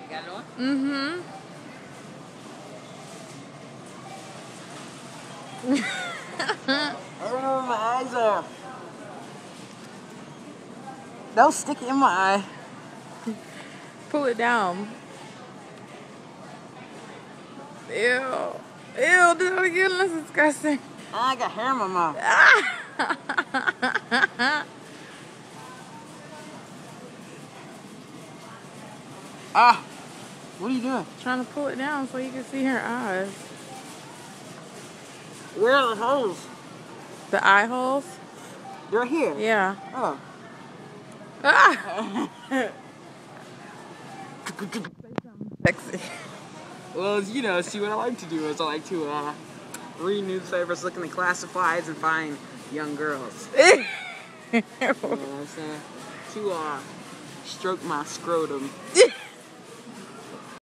You got another one? Mm-hmm. I don't know where my eyes are. Don't stick it in my eye. Pull it down. Ew. Ew, do that again. That's disgusting. I got hair in my mouth. Ah! What are you doing? Trying to pull it down so you can see her eyes. Where are the holes? The eye holes? They're here. Yeah. Oh. Ah! Sexy. Well, you know, see what I like to do is I like to read newspapers, look in the classifieds, and find young girls. You know what I'm saying? To stroke my scrotum.